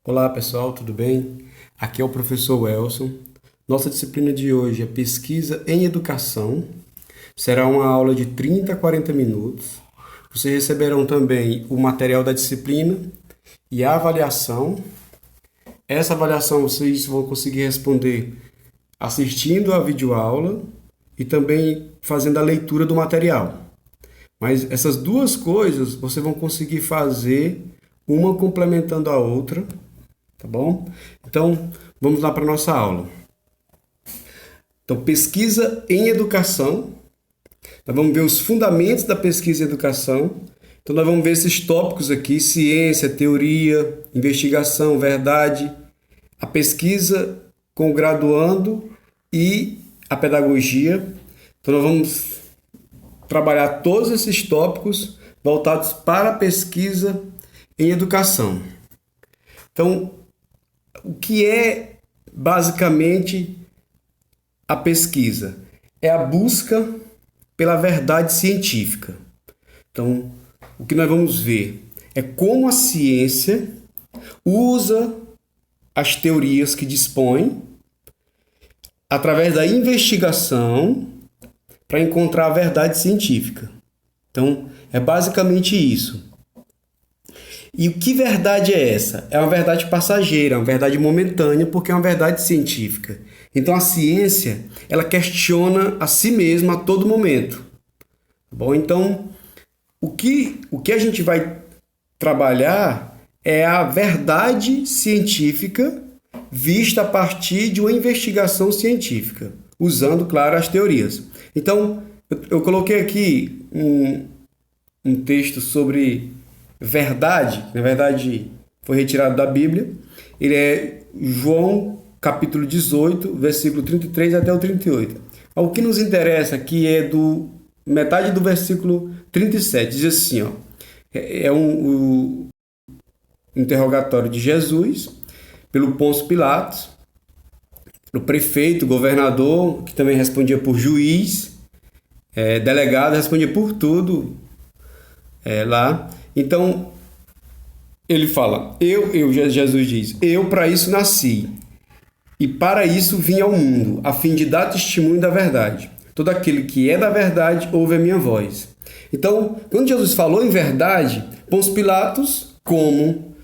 Olá pessoal, tudo bem? Aqui é o professor Welson. Nossa disciplina de hoje é Pesquisa em Educação. Será uma aula de 30 a 40 minutos. Vocês receberão também o material da disciplina e a avaliação. Essa avaliação vocês vão conseguir responder assistindo a videoaula e também fazendo a leitura do material. Mas essas duas coisas vocês vão conseguir fazer uma complementando a outra, tá bom? Então, vamos lá para a nossa aula. Então, pesquisa em educação. Nós vamos ver os fundamentos da pesquisa em educação. Então, nós vamos ver esses tópicos aqui: ciência, teoria, investigação, verdade, a pesquisa com o graduando e a pedagogia. Então, nós vamos trabalhar todos esses tópicos voltados para a pesquisa em educação. Então, o que é basicamente a pesquisa? É a busca pela verdade científica. Então, o que nós vamos ver é como a ciência usa as teorias que dispõe através da investigação para encontrar a verdade científica. Então, é basicamente isso. E o que verdade é essa? É uma verdade passageira, uma verdade momentânea, porque é uma verdade científica. Então a ciência, ela questiona a si mesma a todo momento. Bom, então o que a gente vai trabalhar é a verdade científica vista a partir de uma investigação científica, usando, claro, as teorias. Então, eu coloquei aqui um texto sobre verdade, que na verdade foi retirado da Bíblia. Ele é João capítulo 18, versículo 33 até o 38. O que nos interessa aqui é do metade do versículo 37. Diz assim, ó, é um interrogatório de Jesus pelo Pôncio Pilatos, pelo prefeito, governador, que também respondia por juiz, delegado, respondia por tudo lá. Então, ele fala, Jesus diz, eu para isso nasci, e para isso vim ao mundo, a fim de dar testemunho da verdade. Todo aquele que é da verdade ouve a minha voz. Então, quando Jesus falou em verdade, Pôncio Pilatos, como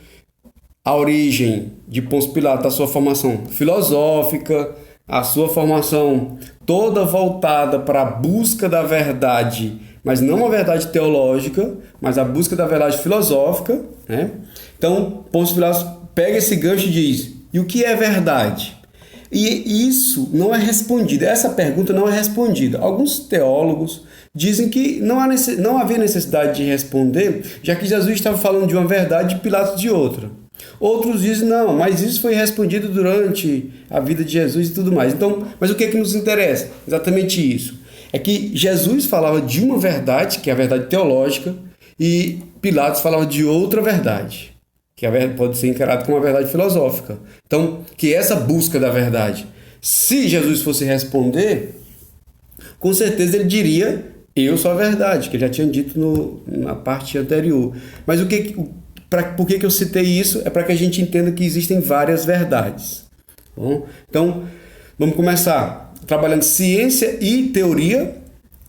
a origem de Pôncio Pilatos, a sua formação filosófica, a sua formação toda voltada para a busca da verdade, mas não a verdade teológica, mas a busca da verdade filosófica, né? Então, Pôncio Pilatos pega esse gancho e diz, e o que é verdade? E isso não é respondido, essa pergunta não é respondida. Alguns teólogos dizem que não havia necessidade de responder, já que Jesus estava falando de uma verdade e Pilatos de outra. Outros dizem, não, mas isso foi respondido durante a vida de Jesus e tudo mais. Então, mas o que é que nos interessa? Exatamente isso. É que Jesus falava de uma verdade, que é a verdade teológica, e Pilatos falava de outra verdade, que pode ser encarada como uma verdade filosófica. Então, que é essa busca da verdade. Se Jesus fosse responder, com certeza ele diria, eu sou a verdade, que ele já tinha dito na parte anterior. Mas por que eu citei isso? É para que a gente entenda que existem várias verdades. Bom, então, vamos começar trabalhando ciência e teoria,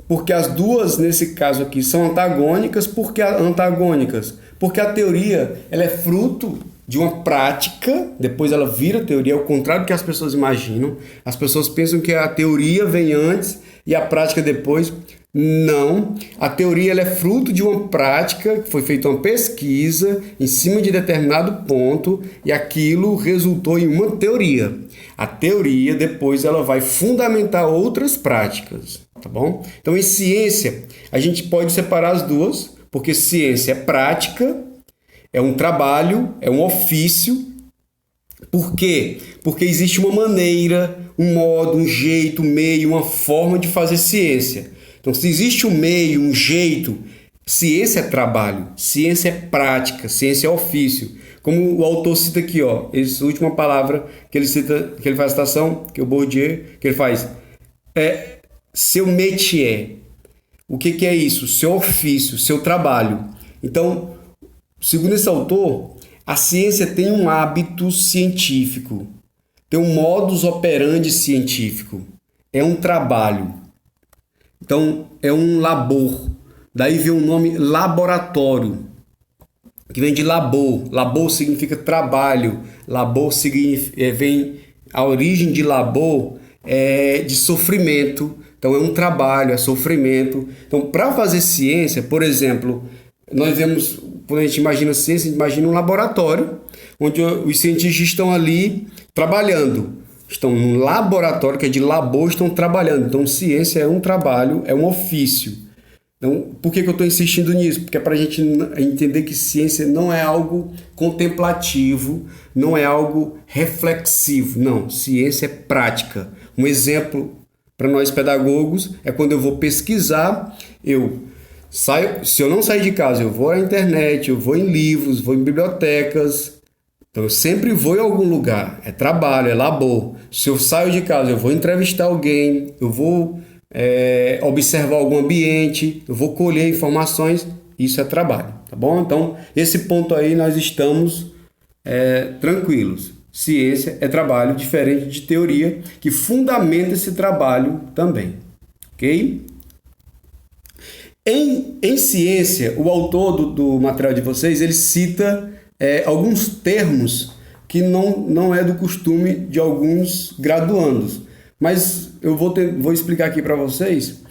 porque as duas, nesse caso aqui, são antagônicas. Por que antagônicas? Porque a teoria ela é fruto de uma prática, depois ela vira teoria, ao contrário do que as pessoas imaginam. As pessoas pensam que a teoria vem antes e a prática depois. Não, a teoria ela é fruto de uma prática, que foi feita uma pesquisa em cima de determinado ponto e aquilo resultou em uma teoria. A teoria depois ela vai fundamentar outras práticas, tá bom? Então em ciência a gente pode separar as duas, porque ciência é prática, é um trabalho, é um ofício. Por quê? Porque existe uma maneira, um modo, um jeito, um meio, uma forma de fazer ciência. Então, se existe um meio, um jeito, ciência é trabalho, ciência é prática, ciência é ofício. Como o autor cita aqui, ó, essa última palavra que ele cita, que ele faz a citação, que é o Bourdieu, que ele faz, é seu métier. O que é isso? Seu ofício, seu trabalho. Então, segundo esse autor, A ciência tem um hábito científico, tem um modus operandi científico, é um trabalho. Então, é um labor. Daí vem o nome laboratório, que vem de labor. Labor significa trabalho. Labor vem a origem de labor é de sofrimento. Então, é um trabalho, é sofrimento. Então, para fazer ciência, por exemplo, nós vemos, quando a gente imagina ciência, a gente imagina um laboratório, onde os cientistas estão ali trabalhando. Estão num laboratório, que é de labor, estão trabalhando. Então, ciência é um trabalho, é um ofício. Então, por que eu estou insistindo nisso? Porque é para a gente entender que ciência não é algo contemplativo, não é algo reflexivo. Não, ciência é prática. Um exemplo para nós pedagogos é quando eu vou pesquisar, se eu não sair de casa, eu vou à internet, eu vou em livros, vou em bibliotecas. Então, eu sempre vou em algum lugar. É trabalho, é labor. Se eu saio de casa, eu vou entrevistar alguém, eu vou observar algum ambiente, eu vou colher informações. Isso é trabalho, tá bom? Então, esse ponto aí nós estamos tranquilos. Ciência é trabalho, diferente de teoria, que fundamenta esse trabalho também. Ok? Em ciência, o autor do material de vocês, ele cita alguns termos que não é do costume de alguns graduandos. Mas eu vou explicar aqui para vocês,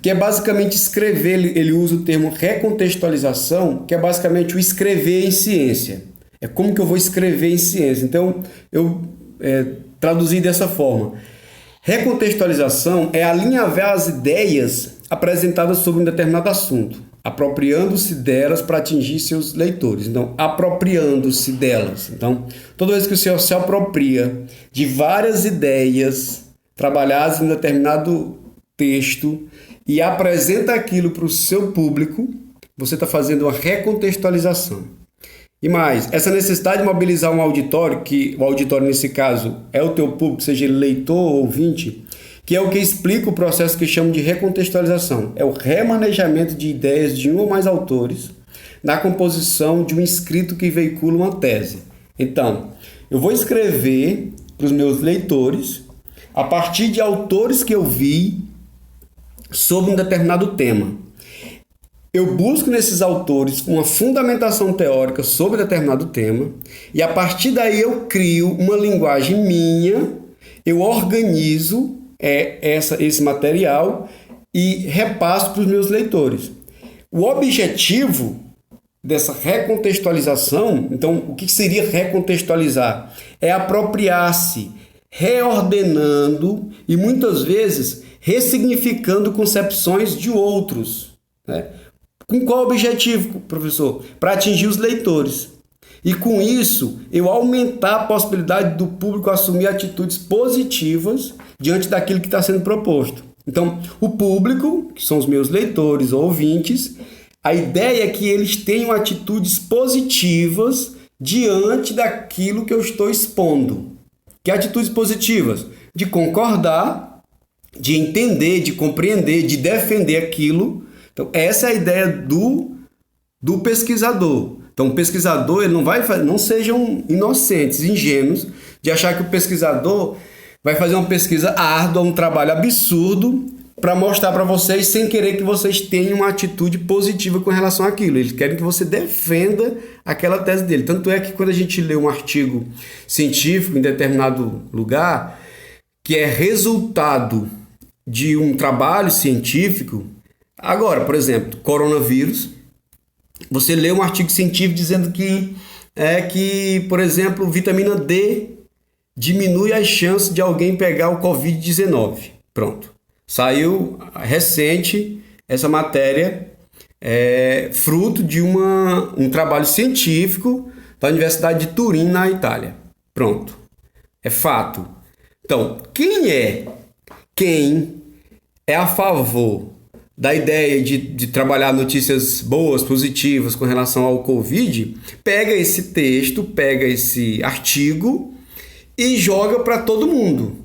que é basicamente escrever, ele usa o termo recontextualização, que é basicamente o escrever em ciência. É como que eu vou escrever em ciência. Então, eu traduzi dessa forma. Recontextualização é alinhavar as ideias apresentadas sobre um determinado assunto, apropriando-se delas para atingir seus leitores. Então, apropriando-se delas. Então, toda vez que o senhor se apropria de várias ideias trabalhadas em um determinado texto e apresenta aquilo para o seu público, você está fazendo uma recontextualização. E mais, essa necessidade de mobilizar um auditório, que o auditório nesse caso é o teu público, seja ele leitor ou ouvinte, que é o que explica o processo que chamam de recontextualização. É o remanejamento de ideias de um ou mais autores na composição de um escrito que veicula uma tese. Então, eu vou escrever para os meus leitores a partir de autores que eu vi sobre um determinado tema. Eu busco nesses autores uma fundamentação teórica sobre determinado tema e a partir daí eu crio uma linguagem minha, eu organizo esse material e repasso para os meus leitores. O objetivo dessa recontextualização, então o que seria recontextualizar? É apropriar-se, reordenando e muitas vezes ressignificando concepções de outros, né? Com qual objetivo, professor? Para atingir os leitores. E com isso, eu aumentar a possibilidade do público assumir atitudes positivas diante daquilo que está sendo proposto. Então, o público, que são os meus leitores ou ouvintes, a ideia é que eles tenham atitudes positivas diante daquilo que eu estou expondo. Que atitudes positivas? De concordar, de entender, de compreender, de defender aquilo. Então, essa é a ideia do pesquisador. Então, o pesquisador, ele não sejam inocentes, ingênuos, de achar que o pesquisador vai fazer uma pesquisa árdua, um trabalho absurdo, para mostrar para vocês, sem querer que vocês tenham uma atitude positiva com relação àquilo. Eles querem que você defenda aquela tese dele. Tanto é que quando a gente lê um artigo científico em determinado lugar, que é resultado de um trabalho científico, agora, por exemplo, coronavírus, você lê um artigo científico dizendo que, por exemplo, vitamina D diminui as chances de alguém pegar o Covid-19. Pronto. Saiu recente essa matéria, fruto de um trabalho científico da Universidade de Turim, na Itália. Pronto. É fato. Então, quem é a favor da ideia de trabalhar notícias boas, positivas com relação ao Covid, pega esse texto, pega esse artigo e joga para todo mundo.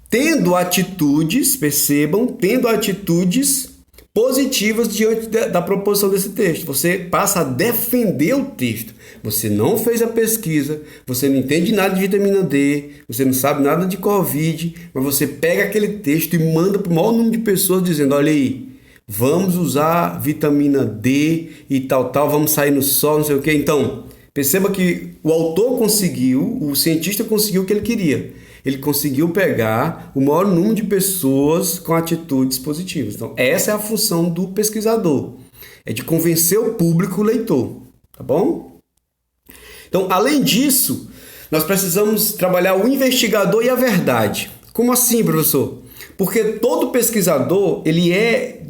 Tendo atitudes, percebam, tendo atitudes positivas diante da proposição desse texto. Você passa a defender o texto. Você não fez a pesquisa, você não entende nada de vitamina D, você não sabe nada de Covid, mas você pega aquele texto e manda para o maior número de pessoas dizendo, olha aí, vamos usar vitamina D e tal, vamos sair no sol, não sei o quê. Então, perceba que o autor conseguiu, o cientista conseguiu o que ele queria. Ele conseguiu pegar o maior número de pessoas com atitudes positivas. Então, essa é a função do pesquisador. É de convencer o público, o leitor. Tá bom? Então, além disso, nós precisamos trabalhar o investigador e a verdade. Como assim, professor? Porque todo pesquisador, ele é,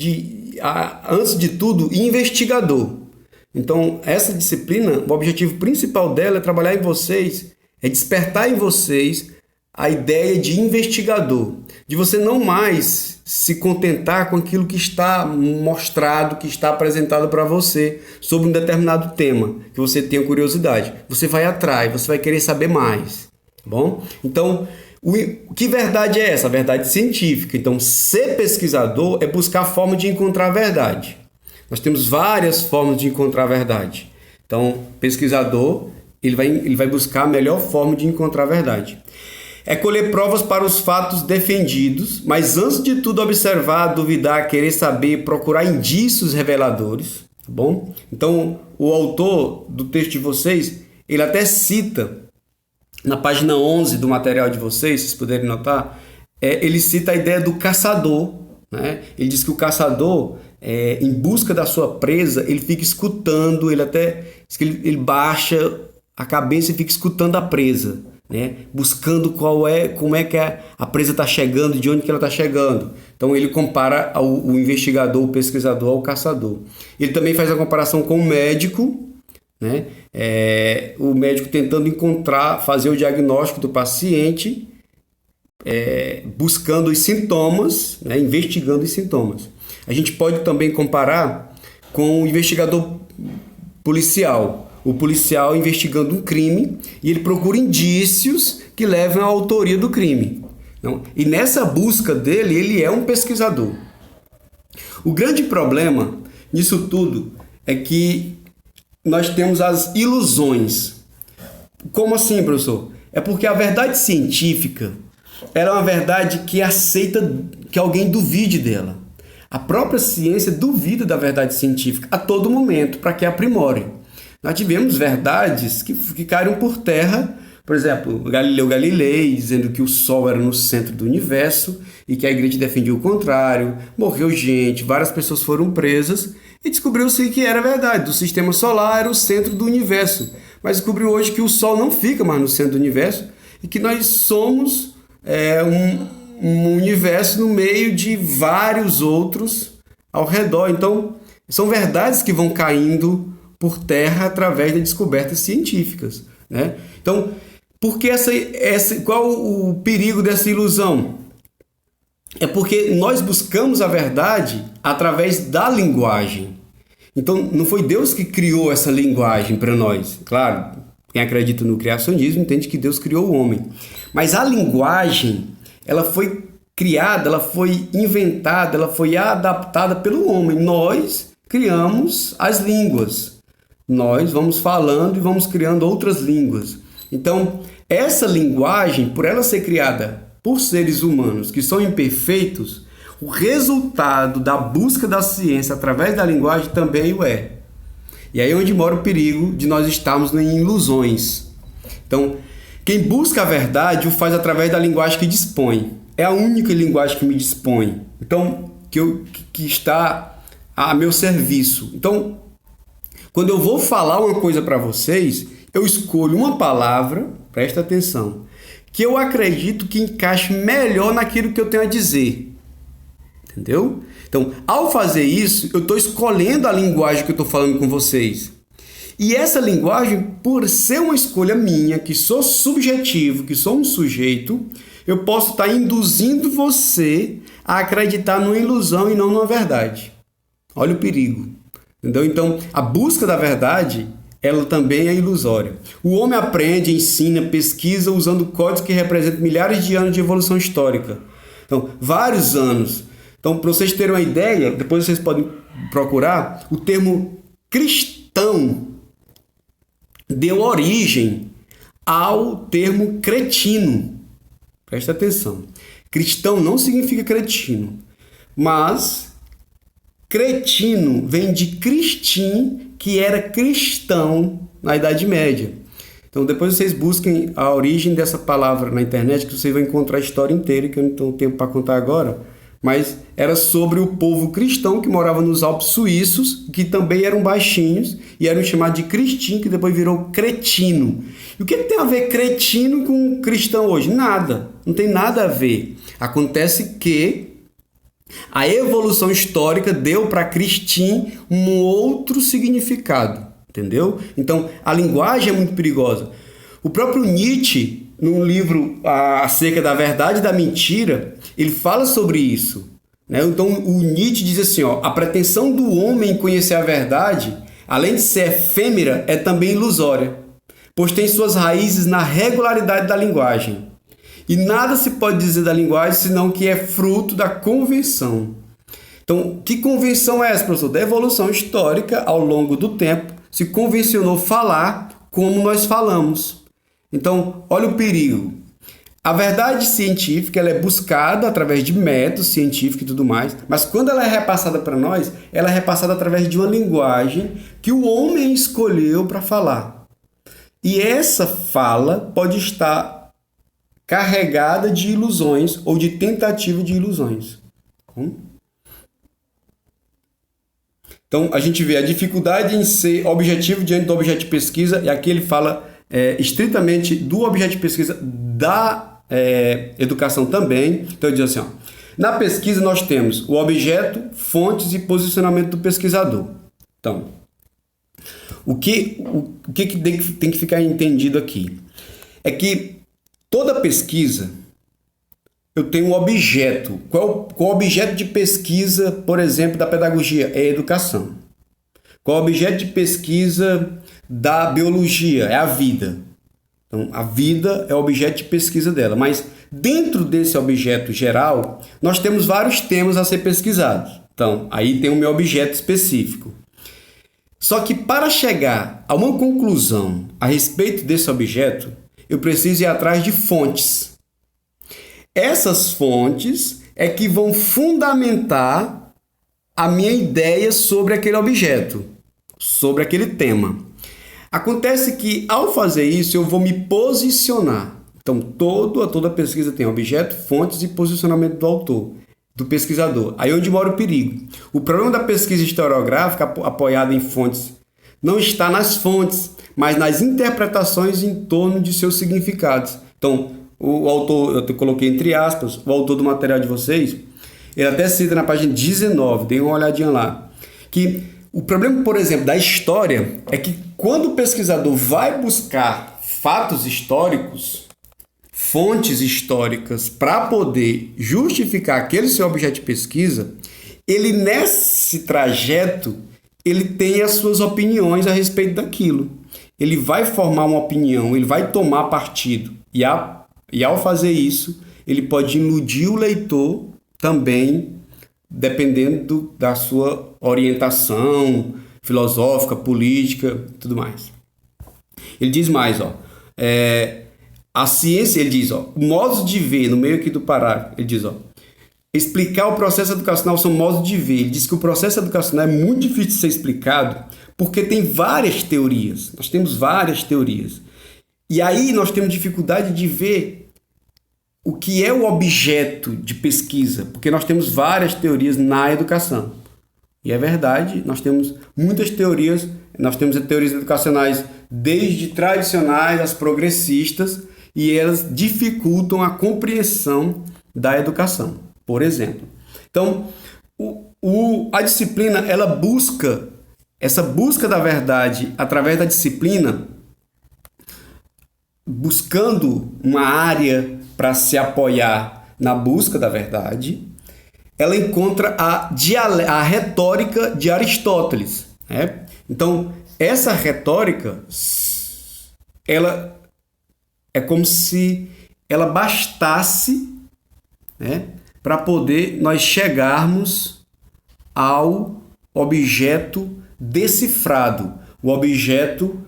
antes de tudo, investigador. Então, essa disciplina, o objetivo principal dela é trabalhar em vocês, é despertar em vocês a ideia de investigador, de você não mais se contentar com aquilo que está mostrado, que está apresentado para você sobre um determinado tema, que você tenha curiosidade. Você vai atrás, você vai querer saber mais, tá bom? Então, que verdade é essa? A verdade científica. Então, ser pesquisador é buscar a forma de encontrar a verdade. Nós temos várias formas de encontrar a verdade. Então, pesquisador, ele vai buscar a melhor forma de encontrar a verdade. É colher provas para os fatos defendidos, mas antes de tudo observar, duvidar, querer saber, procurar indícios reveladores, tá bom? Então, o autor do texto de vocês, ele até cita, na página 11 do material de vocês, se vocês puderem notar, ele cita a ideia do caçador, né? Ele diz que o caçador, em busca da sua presa, ele fica escutando, ele até ele baixa a cabeça e fica escutando a presa, né? Buscando como é que a presa está chegando, de onde que ela está chegando. Então ele compara o investigador, o pesquisador ao caçador. Ele também faz a comparação com o médico, né? O médico tentando fazer o diagnóstico do paciente, buscando os sintomas, né? Investigando os sintomas. A gente pode também comparar com o investigador policial. O policial investigando um crime e ele procura indícios que levam à autoria do crime. E nessa busca dele, ele é um pesquisador. O grande problema nisso tudo é que nós temos as ilusões. Como assim, professor? É porque a verdade científica ela é uma verdade que aceita que alguém duvide dela. A própria ciência duvida da verdade científica a todo momento para que aprimore. Nós tivemos verdades que caíram por terra, por exemplo, Galileu Galilei dizendo que o Sol era no centro do universo e que a igreja defendia o contrário, morreu gente, várias pessoas foram presas e descobriu-se que era verdade, o sistema solar era o centro do universo, mas descobriu hoje que o Sol não fica mais no centro do universo e que nós somos um universo no meio de vários outros ao redor. Então, são verdades que vão caindo por terra através de descobertas científicas, né? Então, qual o perigo dessa ilusão? É porque nós buscamos a verdade através da linguagem. Então, não foi Deus que criou essa linguagem para nós. Claro, quem acredita no criacionismo entende que Deus criou o homem. Mas a linguagem, ela foi criada, ela foi inventada, ela foi adaptada pelo homem. Nós criamos as línguas. Nós vamos falando e vamos criando outras línguas. Então, essa linguagem, por ela ser criada por seres humanos que são imperfeitos, o resultado da busca da ciência através da linguagem também o é. E aí é onde mora o perigo de nós estarmos em ilusões. Então, quem busca a verdade o faz através da linguagem que dispõe. É a única linguagem que me dispõe. Então, que está a meu serviço. Então, quando eu vou falar uma coisa para vocês, eu escolho uma palavra, presta atenção, que eu acredito que encaixe melhor naquilo que eu tenho a dizer. Entendeu? Então, ao fazer isso, eu estou escolhendo a linguagem que eu estou falando com vocês. E essa linguagem, por ser uma escolha minha, que sou subjetivo, que sou um sujeito, eu posso estar induzindo você a acreditar numa ilusão e não numa verdade. Olha o perigo. Entendeu? Então, a busca da verdade, ela também é ilusória. O homem aprende, ensina, pesquisa usando códigos que representam milhares de anos de evolução histórica. Então, vários anos. Então, para vocês terem uma ideia, depois vocês podem procurar, o termo cristão deu origem ao termo cretino. Presta atenção. Cristão não significa cretino, mas cretino vem de Cristim, que era cristão na Idade Média. Então, depois vocês busquem a origem dessa palavra na internet, que vocês vão encontrar a história inteira, que eu não tenho tempo para contar agora, mas era sobre o povo cristão que morava nos Alpes suíços, que também eram baixinhos, e eram chamados de cristim, que depois virou cretino. E o que tem a ver cretino com cristão hoje? Nada, não tem nada a ver. Acontece que a evolução histórica deu para cristim um outro significado, entendeu? Então, a linguagem é muito perigosa. O próprio Nietzsche, num livro acerca da verdade e da mentira, ele fala sobre isso, né? Então, o Nietzsche diz assim, ó, a pretensão do homem em conhecer a verdade, além de ser efêmera, é também ilusória, pois tem suas raízes na regularidade da linguagem. E nada se pode dizer da linguagem senão que é fruto da convenção. Então, que convenção é essa, professor? Da evolução histórica, ao longo do tempo, se convencionou falar como nós falamos. Então, olha o perigo. A verdade científica ela é buscada através de métodos científicos e tudo mais, mas quando ela é repassada para nós, ela é repassada através de uma linguagem que o homem escolheu para falar. E essa fala pode estar carregada de ilusões ou de tentativa de ilusões. Então, a gente vê a dificuldade em ser objetivo diante do objeto de pesquisa, e aqui ele fala estritamente do objeto de pesquisa da educação também. Então, ele diz assim, ó, na pesquisa nós temos o objeto, fontes e posicionamento do pesquisador. Então, o que tem que ficar entendido aqui é que toda pesquisa eu tenho um objeto. Qual o objeto de pesquisa, por exemplo, da pedagogia? É a educação. Qual o objeto de pesquisa da biologia? É a vida. Então, a vida é o objeto de pesquisa dela. Mas dentro desse objeto geral, nós temos vários temas a ser pesquisados. Então, aí tem o meu objeto específico. Só que para chegar a uma conclusão a respeito desse objeto, eu preciso ir atrás de fontes. Essas fontes é que vão fundamentar a minha ideia sobre aquele objeto, sobre aquele tema. Acontece que, ao fazer isso, eu vou me posicionar. Então, toda pesquisa tem objeto, fontes e posicionamento do autor, do pesquisador. Aí é onde mora o perigo. O problema da pesquisa historiográfica apoiada em fontes não está nas fontes, mas nas interpretações em torno de seus significados. Então, o autor, eu coloquei entre aspas, o autor do material de vocês, ele até cita na página 19, dê uma olhadinha lá, que o problema, por exemplo, da história é que quando o pesquisador vai buscar fatos históricos, fontes históricas, para poder justificar aquele seu objeto de pesquisa, ele nesse trajeto, ele tem as suas opiniões a respeito daquilo. Ele vai formar uma opinião, ele vai tomar partido. E ao fazer isso, ele pode iludir o leitor também, dependendo da sua orientação filosófica, política e tudo mais. Ele diz mais, ó, a ciência, ele diz, ó, modos de ver, no meio aqui do parágrafo, ele diz, ó, explicar o processo educacional são modos de ver. Ele diz que o processo educacional é muito difícil de ser explicado porque tem várias teorias. Nós temos várias teorias. E aí nós temos dificuldade de ver o que é o objeto de pesquisa, porque nós temos várias teorias na educação. E é verdade, nós temos muitas teorias, nós temos teorias educacionais desde tradicionais às progressistas, e elas dificultam a compreensão da educação, por exemplo. Então, a disciplina, ela busca, essa busca da verdade através da disciplina, buscando uma área para se apoiar na busca da verdade, ela encontra a retórica de Aristóteles, né? Então, essa retórica, ela é como se ela bastasse, né, para poder nós chegarmos ao objeto decifrado, o objeto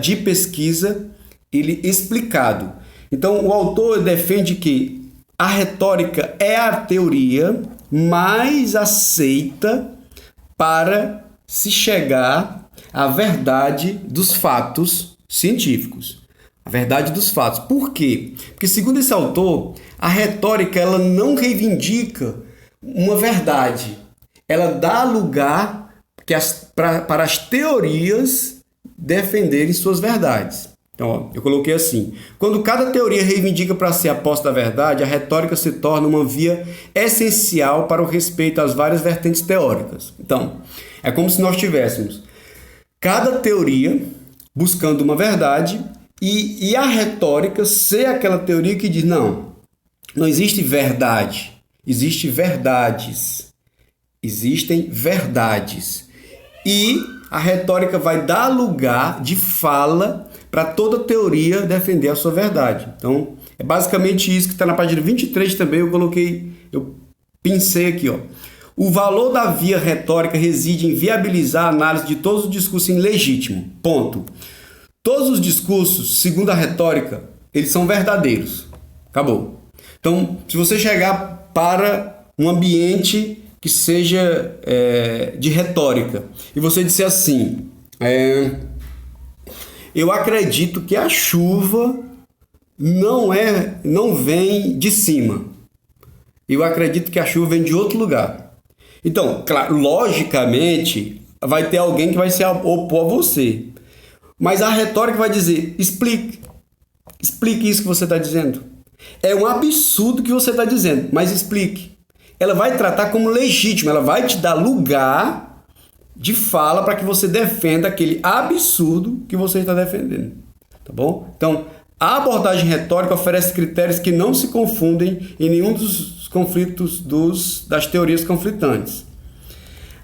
de pesquisa, ele explicado. Então, o autor defende que a retórica é a teoria mais aceita para se chegar à verdade dos fatos científicos. A verdade dos fatos. Por quê? Porque, segundo esse autor, a retórica ela não reivindica uma verdade. Ela dá lugar para as teorias defenderem suas verdades. Então, ó, eu coloquei assim: quando cada teoria reivindica para si a posse da verdade, a retórica se torna uma via essencial para o respeito às várias vertentes teóricas. Então, é como se nós tivéssemos cada teoria buscando uma verdade e a retórica ser aquela teoria que diz: não existe verdade, existe verdades, existem verdades. E a retórica vai dar lugar de fala para toda teoria defender a sua verdade. Então, é basicamente isso que está na página 23 também, eu pensei aqui, ó. O valor da via retórica reside em viabilizar a análise de todos os discursos em legítimo. Ponto. Todos os discursos, segundo a retórica, eles são verdadeiros. Acabou. Então, se você chegar para um ambiente que seja de retórica e você disser assim: eu acredito que a chuva não vem de cima. Eu acredito que a chuva vem de outro lugar. Então, claro, logicamente, vai ter alguém que vai se opor a você. Mas a retórica vai dizer: explique isso que você está dizendo. É um absurdo que você está dizendo, mas explique. Ela vai tratar como legítimo, ela vai te dar lugar de fala para que você defenda aquele absurdo que você está defendendo. Tá bom? Então, a abordagem retórica oferece critérios que não se confundem em nenhum dos conflitos das teorias conflitantes.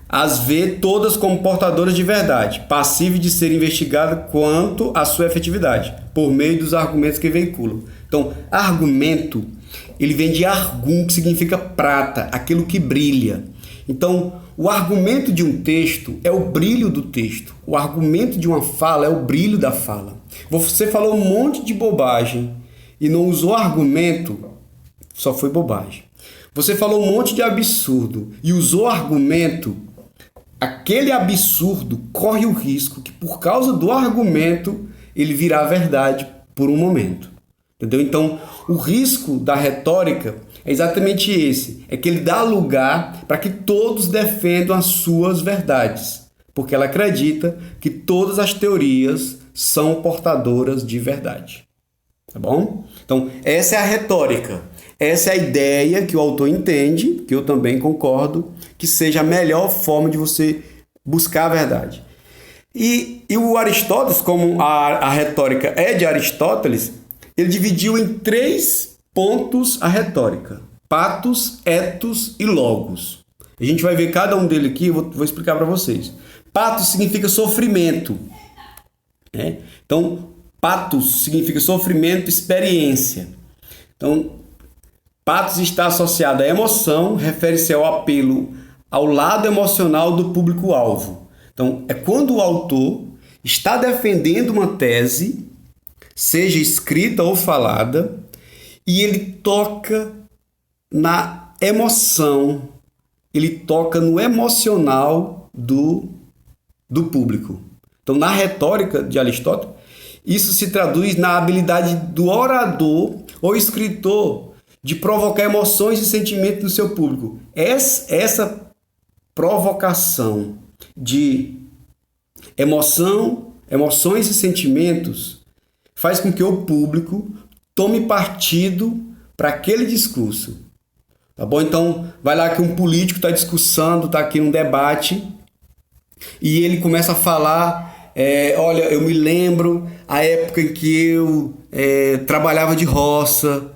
As vê todas como portadoras de verdade, passíveis de ser investigadas quanto à sua efetividade, por meio dos argumentos que veiculam. Então, argumento, ele vem de argum, que significa prata, aquilo que brilha. Então, o argumento de um texto é o brilho do texto. O argumento de uma fala é o brilho da fala. Você falou um monte de bobagem e não usou argumento, só foi bobagem. Você falou um monte de absurdo e usou argumento, aquele absurdo corre o risco que, por causa do argumento, ele virá verdade por um momento. Entendeu? Então, o risco da retórica é exatamente esse, é que ele dá lugar para que todos defendam as suas verdades, porque ela acredita que todas as teorias são portadoras de verdade. Tá bom? Então, essa é a retórica. Essa é a ideia que o autor entende, que eu também concordo, que seja a melhor forma de você buscar a verdade. E o Aristóteles, como a retórica é de Aristóteles, ele dividiu em 3 pontos a retórica: patos, ethos e logos. A gente vai ver cada um deles aqui, eu vou explicar para vocês. Patos significa sofrimento. Então, patos significa sofrimento, experiência. Então, patos está associado à emoção, refere-se ao apelo ao lado emocional do público-alvo. Então, é quando o autor está defendendo uma tese, seja escrita ou falada, e ele toca na emoção, ele toca no emocional do público. Então, na retórica de Aristóteles, isso se traduz na habilidade do orador ou escritor de provocar emoções e sentimentos no seu público. Essa provocação de emoções e sentimentos faz com que o público tome partido para aquele discurso. Tá bom? Então, vai lá que um político está discursando, está aqui num debate, e ele começa a falar, olha, eu me lembro a época em que eu trabalhava de roça.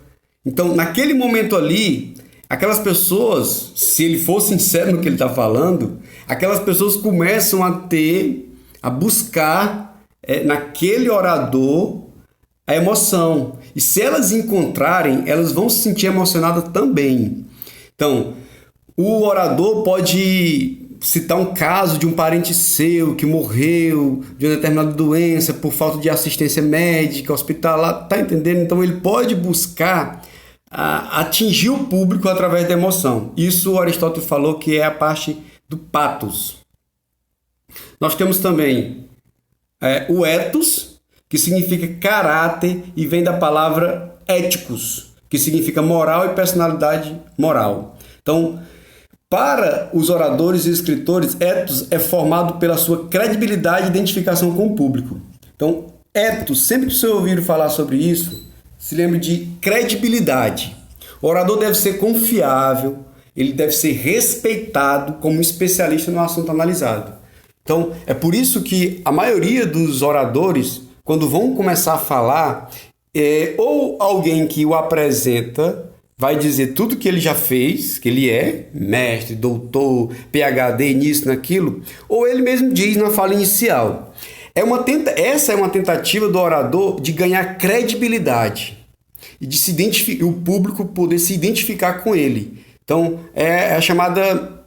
Então, naquele momento ali, aquelas pessoas, se ele for sincero no que ele está falando, aquelas pessoas começam a buscar naquele orador a emoção. E se elas encontrarem, elas vão se sentir emocionadas também. Então, o orador pode citar um caso de um parente seu que morreu de uma determinada doença por falta de assistência médica, hospitalar, tá entendendo? Então ele pode buscar atingir o público através da emoção. Isso Aristóteles falou que é a parte do patos. Nós temos também o ethos, que significa caráter e vem da palavra éticos, que significa moral e personalidade moral. Então, para os oradores e escritores, ethos é formado pela sua credibilidade e identificação com o público. Então, ethos, sempre que você ouvir falar sobre isso, se lembre de credibilidade. O orador deve ser confiável, ele deve ser respeitado como um especialista no assunto analisado. Então, é por isso que a maioria dos oradores, quando vão começar a falar, ou alguém que o apresenta vai dizer tudo que ele já fez, que ele é mestre, doutor, PhD, nisso, naquilo, ou ele mesmo diz na fala inicial. Essa é uma tentativa do orador de ganhar credibilidade e de se identificar, o público poder se identificar com ele. Então, é a chamada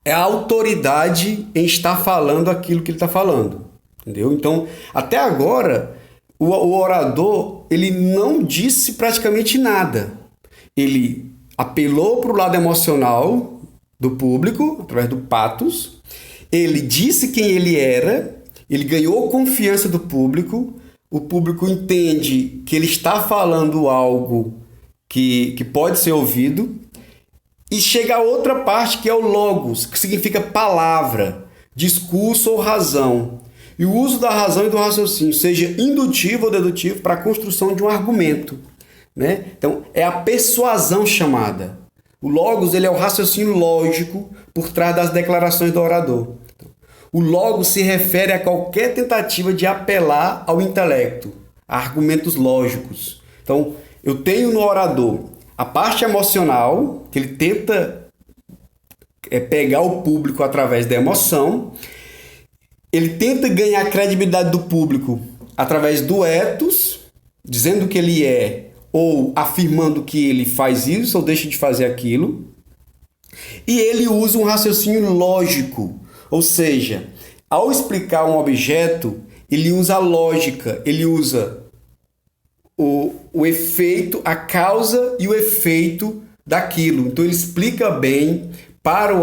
a autoridade em estar falando aquilo que ele está falando. Entendeu? Então, até agora, o orador ele não disse praticamente nada. Ele apelou para o lado emocional do público, através do patos. Ele disse quem ele era, ele ganhou confiança do público. O público entende que ele está falando algo que pode ser ouvido. E chega a outra parte, que é o logos, que significa palavra, discurso ou razão. E o uso da razão e do raciocínio, seja indutivo ou dedutivo, para a construção de um argumento. Né? Então, é a persuasão chamada. O logos ele é o raciocínio lógico por trás das declarações do orador. O logos se refere a qualquer tentativa de apelar ao intelecto, a argumentos lógicos. Então, eu tenho no orador a parte emocional, que ele tenta pegar o público através da emoção. Ele tenta ganhar a credibilidade do público através do ethos, dizendo que ele é, ou afirmando que ele faz isso ou deixa de fazer aquilo. E ele usa um raciocínio lógico, ou seja, ao explicar um objeto, ele usa a lógica, ele usa o efeito, a causa e o efeito daquilo. Então ele explica bem para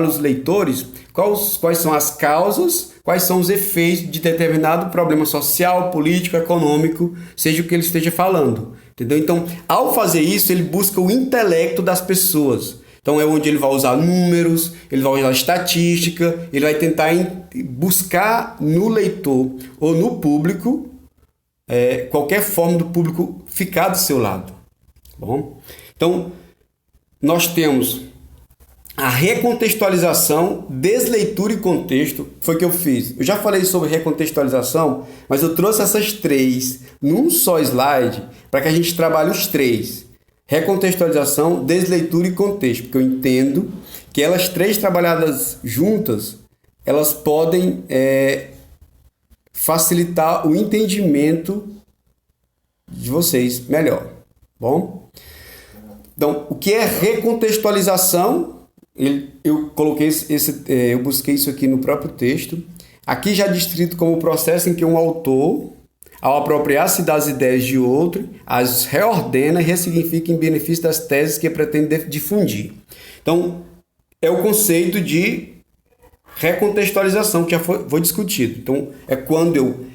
os leitores quais são as causas, quais são os efeitos de determinado problema social, político, econômico, seja o que ele esteja falando. Entendeu? Então, ao fazer isso, ele busca o intelecto das pessoas. Então, é onde ele vai usar números, ele vai usar estatística, ele vai tentar buscar no leitor ou no público qualquer forma do público ficar do seu lado. Bom? Então, nós temos a recontextualização, desleitura e contexto. Foi o que eu fiz. Eu já falei sobre recontextualização, mas eu trouxe essas três num só slide para que a gente trabalhe os três. Recontextualização, desleitura e contexto. Porque eu entendo que elas três trabalhadas juntas, elas podem facilitar o entendimento de vocês melhor. Bom? Então, o que é recontextualização? Eu busquei isso aqui no próprio texto. Aqui já descrito como o processo em que um autor, ao apropriar-se das ideias de outro, as reordena e ressignifica em benefício das teses que pretende difundir. Então, é o conceito de recontextualização que já foi discutido. Então, é quando eu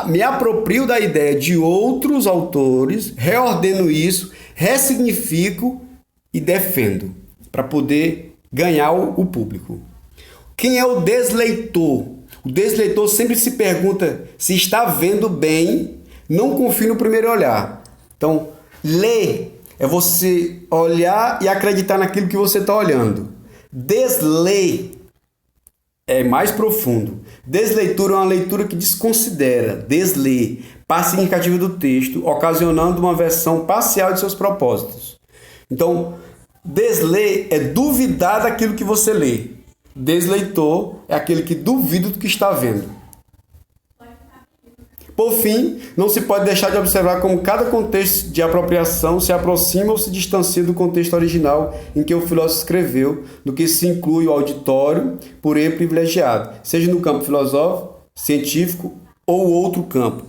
me aproprio da ideia de outros autores, reordeno isso, ressignifico e defendo, para poder ganhar o público. Quem é o desleitor? O desleitor sempre se pergunta se está vendo bem, não confie no primeiro olhar. Então, ler é você olhar e acreditar naquilo que você está olhando. Desler é mais profundo. Desleitura é uma leitura que desconsidera, desler, parte significativa do texto, ocasionando uma versão parcial de seus propósitos. Então, desler é duvidar daquilo que você lê. Desleitor é aquele que duvida do que está vendo. Por fim, não se pode deixar de observar como cada contexto de apropriação se aproxima ou se distancia do contexto original em que o filósofo escreveu, do que se inclui o auditório por ele privilegiado, seja no campo filosófico, científico ou outro campo.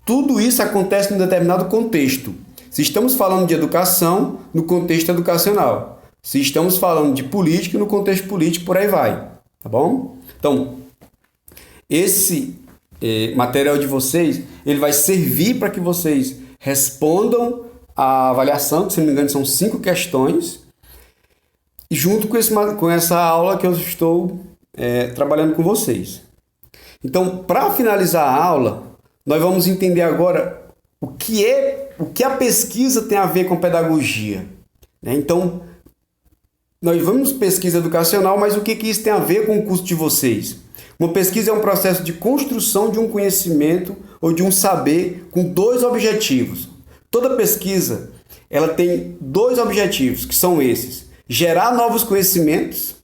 Tudo isso acontece em um determinado contexto. Se estamos falando de educação, no contexto educacional. Se estamos falando de política, no contexto político, por aí vai. Tá bom? Então, esse material de vocês, ele vai servir para que vocês respondam a avaliação, que se não me engano são 5 questões, e junto com essa aula que eu estou trabalhando com vocês. Então, para finalizar a aula, nós vamos entender agora o que a pesquisa tem a ver com pedagogia. Né? Então, nós vamos pesquisa educacional, mas o que isso tem a ver com o curso de vocês? Uma pesquisa é um processo de construção de um conhecimento ou de um saber com 2 objetivos. Toda pesquisa ela tem 2 objetivos, que são esses: gerar novos conhecimentos,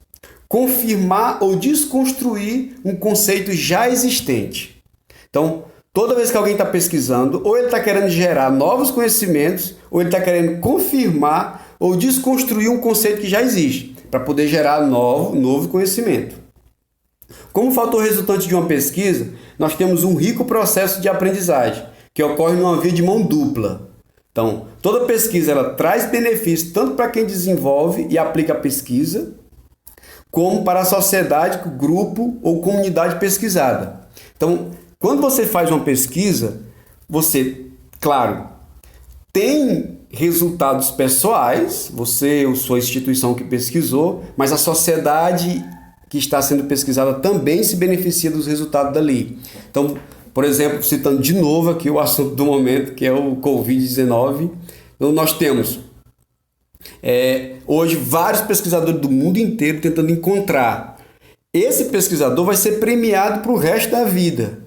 confirmar ou desconstruir um conceito já existente. Então, toda vez que alguém está pesquisando, ou ele está querendo gerar novos conhecimentos, ou ele está querendo confirmar ou desconstruir um conceito que já existe, para poder gerar novo conhecimento. Como fator resultante de uma pesquisa, nós temos um rico processo de aprendizagem, que ocorre numa via de mão dupla. Então, toda pesquisa ela traz benefícios tanto para quem desenvolve e aplica a pesquisa, como para a sociedade, grupo ou comunidade pesquisada. Então, quando você faz uma pesquisa, você, claro, tem resultados pessoais, você ou sua instituição que pesquisou, mas a sociedade que está sendo pesquisada também se beneficia dos resultados dali. Então, por exemplo, citando de novo aqui o assunto do momento, que é o Covid-19, então nós temos hoje vários pesquisadores do mundo inteiro tentando encontrar. Esse pesquisador vai ser premiado para o resto da vida,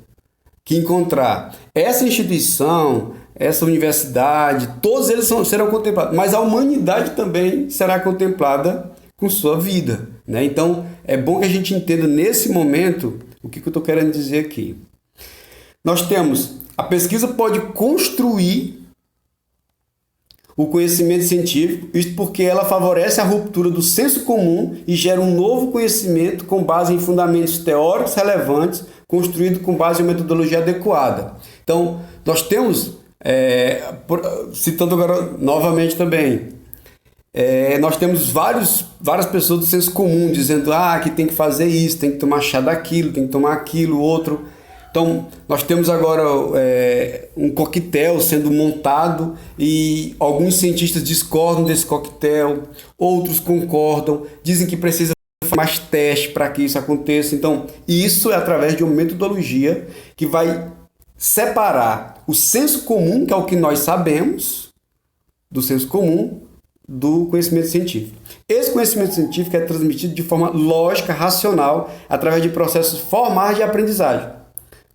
que encontrar essa instituição, essa universidade, todos eles serão contemplados, mas a humanidade também será contemplada com sua vida, né? Então, é bom que a gente entenda nesse momento o que eu estou querendo dizer aqui. Nós temos, a pesquisa pode construir o conhecimento científico, isso porque ela favorece a ruptura do senso comum e gera um novo conhecimento com base em fundamentos teóricos relevantes, construído com base em metodologia adequada. Então, nós temos, citando agora novamente também, nós temos várias pessoas do senso comum dizendo que tem que fazer isso, tem que tomar chá daquilo, tem que tomar aquilo, outro. Então, nós temos agora um coquetel sendo montado e alguns cientistas discordam desse coquetel, outros concordam, dizem que precisa fazer mais teste para que isso aconteça. Então, isso é através de uma metodologia que vai separar o senso comum, que é o que nós sabemos, do senso comum, do conhecimento científico. Esse conhecimento científico é transmitido de forma lógica, racional, através de processos formais de aprendizagem.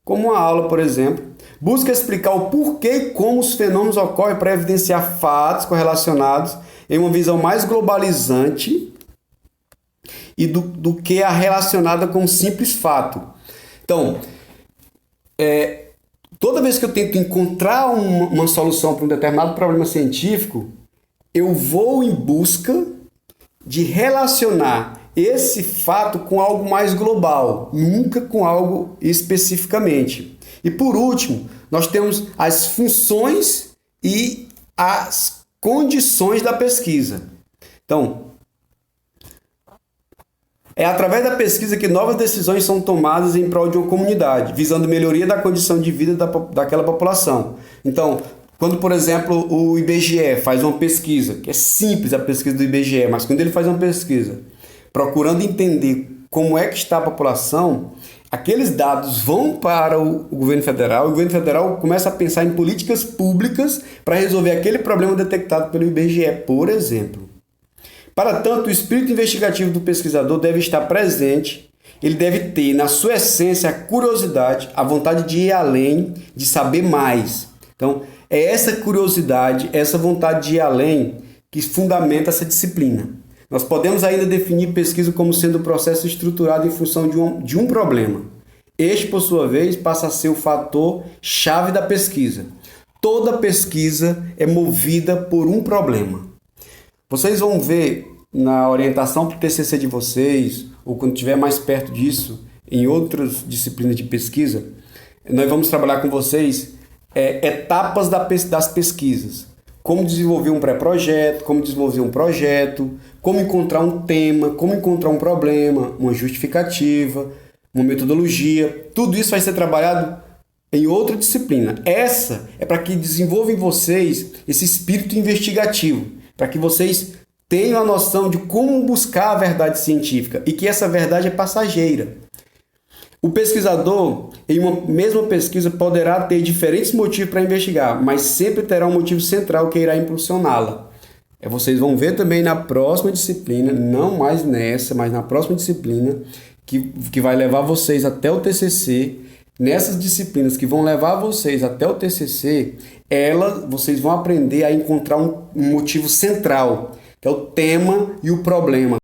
Como uma aula, por exemplo, busca explicar o porquê e como os fenômenos ocorrem para evidenciar fatos correlacionados em uma visão mais globalizante e do que a relacionada com um simples fato. Então, toda vez que eu tento encontrar uma solução para um determinado problema científico, eu vou em busca de relacionar esse fato com algo mais global, nunca com algo especificamente. E por último, nós temos as funções e as condições da pesquisa. Então, é através da pesquisa que novas decisões são tomadas em prol de uma comunidade, visando melhoria da condição de vida daquela população. Então, quando, por exemplo, o IBGE faz uma pesquisa, que é simples a pesquisa do IBGE, mas quando ele faz uma pesquisa procurando entender como é que está a população, aqueles dados vão para o governo federal, e o governo federal começa a pensar em políticas públicas para resolver aquele problema detectado pelo IBGE, por exemplo. Para tanto, o espírito investigativo do pesquisador deve estar presente, ele deve ter na sua essência a curiosidade, a vontade de ir além, de saber mais. Então, é essa curiosidade, essa vontade de ir além que fundamenta essa disciplina. Nós podemos ainda definir pesquisa como sendo um processo estruturado em função de um problema. Este, por sua vez, passa a ser o fator chave da pesquisa. Toda pesquisa é movida por um problema. Vocês vão ver na orientação para o TCC de vocês, ou quando estiver mais perto disso, em outras disciplinas de pesquisa, nós vamos trabalhar com vocês etapas das pesquisas. Como desenvolver um pré-projeto, como desenvolver um projeto, como encontrar um tema, como encontrar um problema, uma justificativa, uma metodologia. Tudo isso vai ser trabalhado em outra disciplina. Essa é para que desenvolva em vocês esse espírito investigativo, para que vocês tenham a noção de como buscar a verdade científica e que essa verdade é passageira. O pesquisador, em uma mesma pesquisa, poderá ter diferentes motivos para investigar, mas sempre terá um motivo central que irá impulsioná-la. Vocês vão ver também na próxima disciplina, não mais nessa, mas na próxima disciplina, que vai levar vocês até o TCC. Nessas disciplinas que vão levar vocês até o TCC, vocês vão aprender a encontrar um motivo central, que é o tema e o problema.